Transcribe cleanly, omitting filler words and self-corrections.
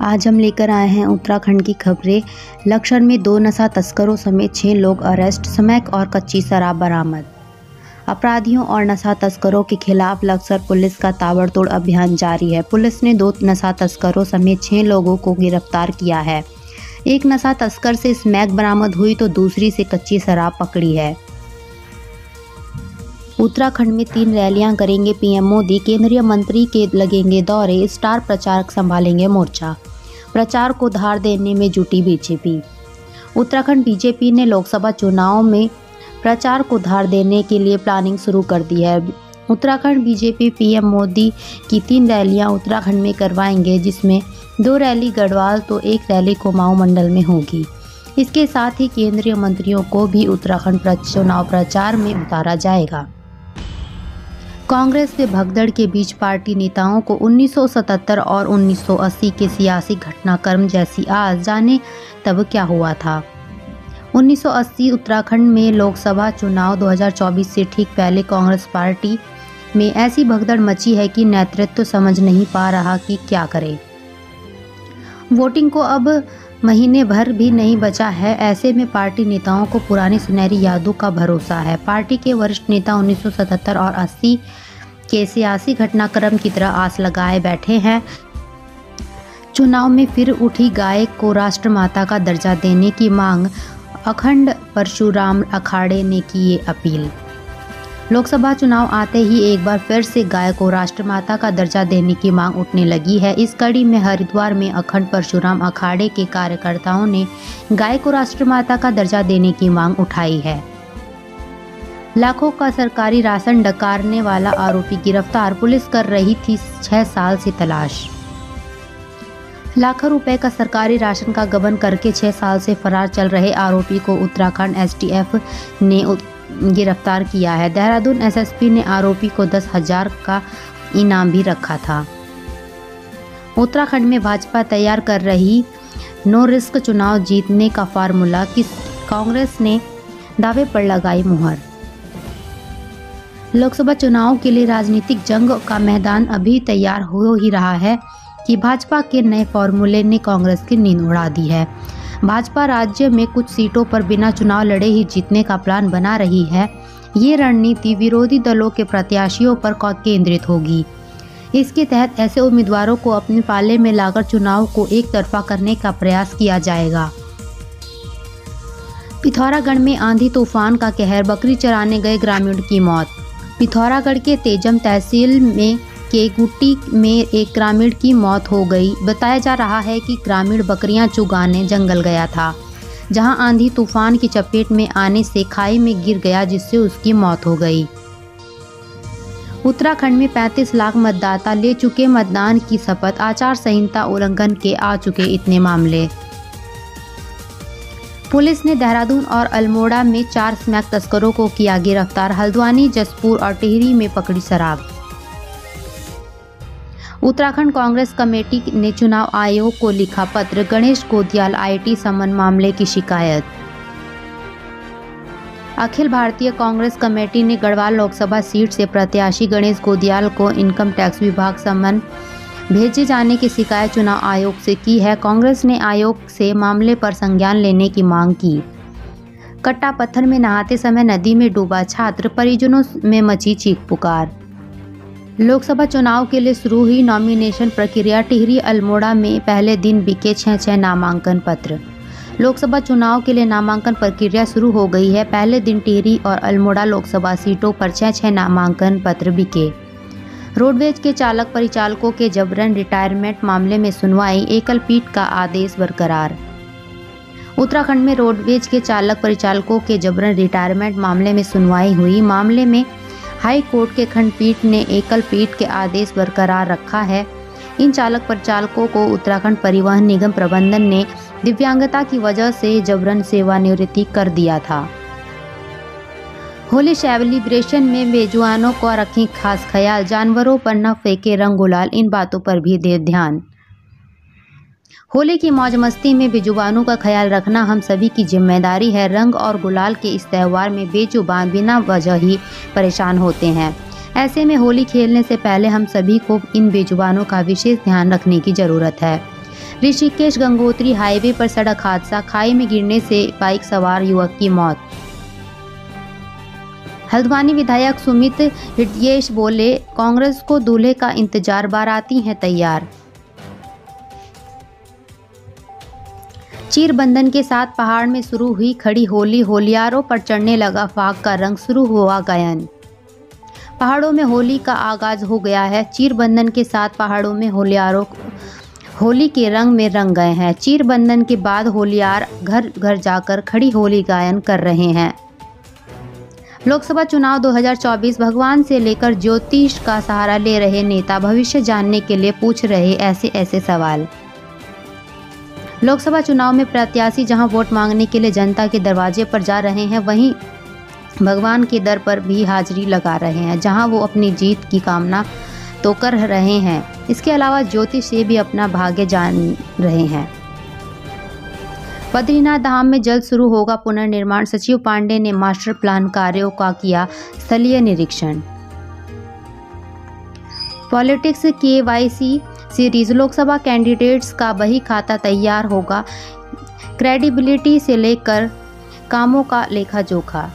आज हम लेकर आए हैं उत्तराखंड की खबरें। लक्षण में 2 नशा तस्करों समेत 6 लोग अरेस्ट, स्मैक और कच्ची शराब बरामद। अपराधियों और नशा तस्करों के खिलाफ लक्सर पुलिस का ताबड़तोड़ अभियान जारी है। पुलिस ने 2 नशा तस्करों समेत 6 लोगों को गिरफ्तार किया है। एक नशा तस्कर से स्मैक बरामद हुई तो दूसरी से कच्ची शराब पकड़ी है। उत्तराखंड में 3 रैलियां करेंगे पीएम मोदी, केंद्रीय मंत्री के लगेंगे दौरे, स्टार प्रचारक संभालेंगे मोर्चा। प्रचार को धार देने में जुटी बीजेपी। उत्तराखंड बीजेपी ने लोकसभा चुनाव में प्रचार को धार देने के लिए प्लानिंग शुरू कर दी है। उत्तराखंड बीजेपी पीएम मोदी की 3 रैलियां उत्तराखंड में करवाएंगे, जिसमें 2 रैली गढ़वाल तो 1 रैली कुमाऊं मंडल में होगी। इसके साथ ही केंद्रीय मंत्रियों को भी उत्तराखंड चुनाव प्रचार में उतारा जाएगा। कांग्रेस व भगदड़ के बीच पार्टी नेताओं को 1977 और 1980 के सियासी घटनाक्रम जैसी आज जाने तब क्या हुआ था। 1980 उत्तराखंड में लोकसभा चुनाव 2024 से ठीक पहले कांग्रेस पार्टी में ऐसी भगदड़ मची है कि नेतृत्व समझ नहीं पा रहा कि क्या करे। वोटिंग को अब महीने भर भी नहीं बचा है। ऐसे में पार्टी नेताओं को पुरानी सुनहरी यादों का भरोसा है। पार्टी के वरिष्ठ नेता 1977 और 80 के सियासी घटनाक्रम की तरह आस लगाए बैठे हैं। चुनाव में फिर उठी गाय को राष्ट्रमाता का दर्जा देने की मांग, अखंड परशुराम अखाड़े ने की ये अपील। लोकसभा चुनाव आते ही एक बार फिर से गाय को राष्ट्रमाता का दर्जा देने की मांग उठने लगी है। इस कड़ी में हरिद्वार में अखंड परशुराम अखाड़े के कार्यकर्ताओं ने गाय को राष्ट्रमाता का दर्जा देने की मांग उठाई है। लाखों का सरकारी राशन डकारने वाला आरोपी गिरफ्तार, पुलिस कर रही थी 6 साल से तलाश। लाखों रुपए का सरकारी राशन का गबन करके 6 साल से फरार चल रहे आरोपी को उत्तराखंड एसटीएफ ने गिरफ्तार किया है। देहरादून एसएसपी ने आरोपी को 10,000 का इनाम भी रखा था। उत्तराखंड में भाजपा तैयार कर रही नो रिस्क चुनाव जीतने का फार्मूला, कांग्रेस ने दावे पर लगाई मुहर। लोकसभा चुनाव के लिए राजनीतिक जंग का मैदान अभी तैयार हो ही रहा है कि भाजपा के नए फॉर्मूले ने कांग्रेस की नींद उड़ा दी है। भाजपा राज्य में कुछ सीटों पर बिना चुनाव लड़े ही जीतने का प्लान बना रही है। ये रणनीति विरोधी दलों के प्रत्याशियों पर केंद्रित होगी। इसके तहत ऐसे उम्मीदवारों को अपने पाले में लाकर चुनाव को एक तरफा करने का प्रयास किया जाएगा। पिथौरागढ़ में आंधी तूफान का कहर, बकरी चराने गए ग्रामीण की मौत। पिथौरागढ़ के तेजम तहसील में के गुट्टी में एक ग्रामीण की मौत हो गई। बताया जा रहा है कि ग्रामीण बकरियां चुगाने जंगल गया था, जहां आंधी तूफान की चपेट में आने से खाई में गिर गया, जिससे उसकी मौत हो गई। उत्तराखंड में 35 लाख मतदाता ले चुके मतदान की शपथ, आचार संहिता उल्लंघन के आ चुके इतने मामले। पुलिस ने देहरादून और अल्मोड़ा में 4 स्मैक तस्करों को किया गिरफ्तार। हल्द्वानी, जसपुर और टिहरी में पकड़ी शराब। उत्तराखंड कांग्रेस कमेटी ने चुनाव आयोग को लिखा पत्र, गणेश गोदियाल आईटी समन मामले की शिकायत। अखिल भारतीय कांग्रेस कमेटी ने गढ़वाल लोकसभा सीट से प्रत्याशी गणेश गोदियाल को इनकम टैक्स विभाग समन भेजे जाने की शिकायत चुनाव आयोग से की है। कांग्रेस ने आयोग से मामले पर संज्ञान लेने की मांग की। कट्टा पत्थर में नहाते समय नदी में डूबा छात्र, परिजनों में मची चीख पुकार। लोकसभा चुनाव के लिए शुरू हुई नॉमिनेशन प्रक्रिया, टिहरी अल्मोड़ा में पहले दिन बिके 6 नामांकन पत्र। लोकसभा चुनाव के लिए नामांकन प्रक्रिया शुरू हो गई है। पहले दिन टिहरी और अल्मोड़ा लोकसभा सीटों पर 6 नामांकन पत्र बिके। रोडवेज के चालक परिचालकों के जबरन रिटायरमेंट मामले में सुनवाई, एकल पीठ का आदेश बरकरार। उत्तराखंड में रोडवेज के चालक परिचालकों के जबरन रिटायरमेंट मामले में सुनवाई हुई। मामले में हाई कोर्ट के खंडपीठ ने एकल पीठ के आदेश बरकरार रखा है। इन चालक परिचालकों को उत्तराखंड परिवहन निगम प्रबंधन ने दिव्यांगता की वजह से जबरन सेवानिवृत्ति कर दिया था। होली सेलिब्रेशन में बेजुबानों को रखें खास ख्याल, जानवरों पर न फेंके रंग गुलाल, इन बातों पर भी दे ध्यान। होली की मौज मस्ती में बेजुबानों का ख्याल रखना हम सभी की जिम्मेदारी है। रंग और गुलाल के इस त्यौहार में बेजुबान बिना वजह ही परेशान होते हैं। ऐसे में होली खेलने से पहले हम सभी को इन बेजुबानों का विशेष ध्यान रखने की ज़रूरत है। ऋषिकेश गंगोत्री हाईवे पर सड़क हादसा, खाई में गिरने से बाइक सवार युवक की मौत। हल्द्वानी विधायक सुमित हृदयेश बोले, कांग्रेस को दूल्हे का इंतजार, बाराती हैं तैयार। चीरबंधन के साथ पहाड़ में शुरू हुई खड़ी होली, होलियारों पर चढ़ने लगा फाग का रंग, शुरू हुआ गायन। पहाड़ों में होली का आगाज हो गया है। चीरबंधन के साथ पहाड़ों में होलियारों होली के रंग में रंग गए हैं। चीरबंधन के बाद होलियार घर घर जाकर खड़ी होली गायन कर रहे हैं। लोकसभा चुनाव 2024 भगवान से लेकर ज्योतिष का सहारा ले रहे नेता भविष्य जानने के लिए पूछ रहे ऐसे सवाल। लोकसभा चुनाव में प्रत्याशी जहां वोट मांगने के लिए जनता के दरवाजे पर जा रहे हैं, वहीं भगवान के दर पर भी हाजिरी लगा रहे हैं, जहां वो अपनी जीत की कामना तो कर रहे हैं, इसके अलावा ज्योतिष से भी अपना भाग्य जान रहे हैं। बद्रीनाथ धाम में जल्द शुरू होगा पुनर्निर्माण, सचिव पांडे ने मास्टर प्लान कार्यों का किया स्थलीय निरीक्षण। Politics KYC series, Lok Sabha candidates का बही खाता तैयार होगा, क्रेडिबिलिटी से लेकर कामों का लेखा जोखा।